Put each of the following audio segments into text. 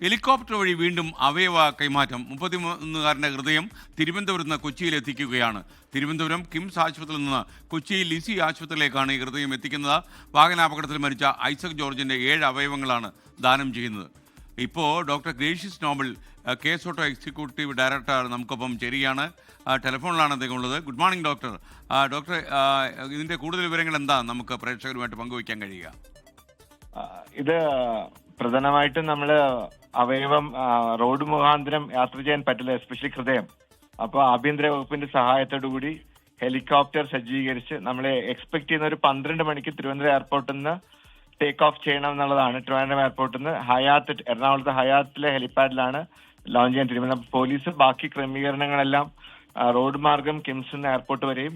Helicopter വഴി വീണ്ടും അവയവ കൈമാറ്റം. 33-കാരൻ്റെ ഹൃദയം തിരുവനന്തപുരത്ത് നിന്ന് കൊച്ചിയിൽ എത്തിക്കുകയാണ്. തിരുവനന്തപുരം കിംസ് ആശുപത്രിയിൽ നിന്ന് കൊച്ചി ലിസി ആശുപത്രിയിലേക്കാണ് ഈ ഹൃദയം എത്തിക്കുന്നത്. വാഹനാപകടത്തിൽ മരിച്ച ഐസക് ജോർജിൻ്റെ 7 അവയവങ്ങളാണ് ദാനം ചെയ്യുന്നത്. ഇപ്പോൾ doctor gracious Nobel case auto executive director നമുക്കൊപ്പം ചേരുകയാണ്. ടെലിഫോണിലാണ് അദ്ദേഹം ഉള്ളത്. Good morning doctor. ഡോക്ടർ, ഇതിൻ്റെ കൂടുതൽ വിവരങ്ങൾ എന്താ നമുക്ക് പ്രേക്ഷകരുമായിട്ട് പങ്കുവയ്ക്കാൻ കഴിയുക? ഇത് പ്രധാനമായിട്ടും നമ്മൾ അവയവം റോഡ് മുഖാന്തരം യാത്ര ചെയ്യാൻ പറ്റില്ല, എസ്പെഷ്യലി ഹൃദയം. അപ്പോൾ ആഭ്യന്തര വകുപ്പിന്റെ സഹായത്തോടുകൂടി ഹെലികോപ്റ്റർ സജ്ജീകരിച്ച് നമ്മളെ എക്സ്പെക്ട് ചെയ്യുന്ന ഒരു 12 മണിക്ക് തിരുവനന്തപുരം എയർപോർട്ടിൽ നിന്ന് ടേക്ക് ഓഫ് ചെയ്യണം എന്നുള്ളതാണ്. ട്രിവാൻഡ്രം എയർപോർട്ടിൽ നിന്ന് എറണാകുളത്തെ ഹയാത്തിലെ ഹെലിപാഡിലാണ് ലോഞ്ച് ചെയ്യാൻ തീരുമാനം. പോലീസ് ബാക്കി ക്രമീകരണങ്ങളെല്ലാം റോഡ് മാർഗം കിംസിൽ നിന്ന് എയർപോർട്ട് വരെയും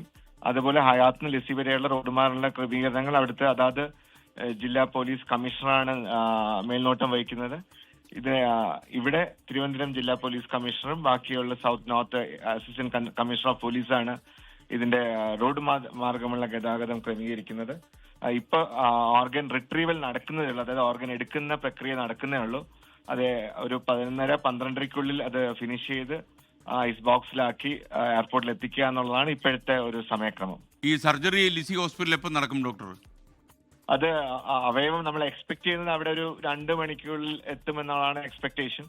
അതുപോലെ ഹയാത്തിന് ലിസി വരെയുള്ള റോഡ് മാർഗമുള്ള ക്രമീകരണങ്ങൾ അവിടുത്തെ അതാത് ജില്ലാ പോലീസ് കമ്മീഷണറാണ് മേൽനോട്ടം വഹിക്കുന്നത്. ഇത് ഇവിടെ തിരുവനന്തപുരം ജില്ലാ പോലീസ് കമ്മീഷണറും ബാക്കിയുള്ള south north assistant commissioner of പോലീസാണ് ഇതിന്റെ റോഡ് മാർഗമുള്ള ഗതാഗതം ക്രമീകരിക്കുന്നത്. ഇപ്പൊ ഓർഗൻ റിട്രീവൽ നടക്കുന്നതേ ഉള്ളൂ, അതായത് ഓർഗൻ എടുക്കുന്ന പ്രക്രിയ നടക്കുന്നേ ഉള്ളൂ. അത് ഒരു 11:30-12:30-ക്കുള്ളിൽ അത് ഫിനിഷ് ചെയ്ത് ഐസ് ബോക്സിലാക്കി എയർപോർട്ടിൽ എത്തിക്കുക എന്നുള്ളതാണ് ഇപ്പോഴത്തെ ഒരു സമയക്രമം. ഈ സർജറി ലിസി ഹോസ്പിറ്റലിൽ എപ്പോൾ നടക്കും ഡോക്ടർ? അത് അവയവം നമ്മൾ എക്സ്പെക്ട് ചെയ്യുന്നത് അവിടെ ഒരു 2 മണിക്കൂറിൽ എത്തുമെന്നുള്ളതാണ് എക്സ്പെക്ടേഷൻ.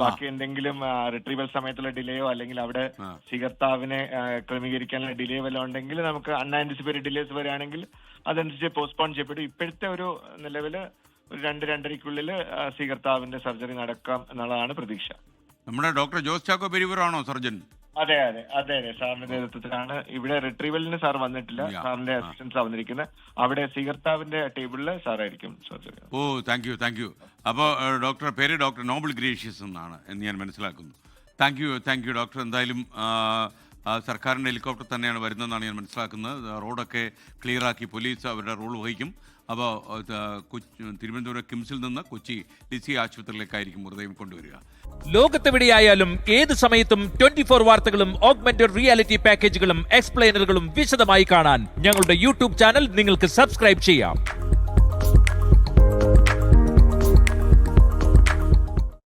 ബാക്കി എന്തെങ്കിലും റിട്രീവൽ സമയത്തുള്ള ഡിലേയോ അല്ലെങ്കിൽ അവിടെ സ്വീകർത്താവിനെ ക്രമീകരിക്കാനുള്ള ഡിലേ വല്ലതും ഉണ്ടെങ്കിൽ നമുക്ക് അൺആന്റിസിപ്പേറ്റഡ് ഡിലേസ് വരികയാണെങ്കിൽ അതനുസരിച്ച് പോസ്റ്റ്പോൺ ചെയ്യപ്പെടും. ഇപ്പോഴത്തെ ഒരു നിലവില് ഒരു 2-2:30-ക്കുള്ളിൽ സ്വീകർത്താവിന്റെ സർജറി നടക്കാം എന്നുള്ളതാണ് പ്രതീക്ഷ. നമ്മുടെ ഡോക്ടർ ജോസ് ചാക്കോ പെരുവറാണോ സർജൻ? അതെ സാറിന്റെ നേതൃത്വത്തിലാണ്. ഇവിടെ റിട്രീവലിന് സാർ വന്നിട്ടില്ല, സാറിന്റെ അസിസ്റ്റൻസ് വന്നിരിക്കുന്നത്. അവിടെ സ്വീകർത്താവിന്റെ ടേബിളിൽ സാറായിരിക്കും സർജറി. Oh, thank you. അപ്പോൾ ഡോക്ടറുടെ പേര് ഡോക്ടർ നോബൽ ഗ്രേഷ്യസ് എന്നാണ് എന്ന് ഞാൻ മനസ്സിലാക്കുന്നു. Thank you doctor. എന്തായാലും സർക്കാരിൻ്റെ ഹെലികോപ്റ്റർ തന്നെയാണ് വരുന്നതെന്നാണ് ഞാൻ മനസ്സിലാക്കുന്നത്. റോഡൊക്കെ ക്ലിയറാക്കി പോലീസ് അവരുടെ റോൾ വഹിക്കും. അപ്പോൾ തിരുവനന്തപുരം കിംസിൽ നിന്ന് കൊച്ചി ലിസി ആശുപത്രിയിലേക്കായിരിക്കും ഹൃദയം കൊണ്ടുവരിക. ലോകത്തെവിടെയായാലും ഏത് സമയത്തും 24 വാർത്തകളും ഓഗ്മെന്റഡ് റിയാലിറ്റി പാക്കേജുകളും എക്സ്പ്ലെയിനറുകളും വിശദമായി കാണാൻ ഞങ്ങളുടെ യൂട്യൂബ് ചാനൽ നിങ്ങൾക്ക് സബ്സ്ക്രൈബ് ചെയ്യാം.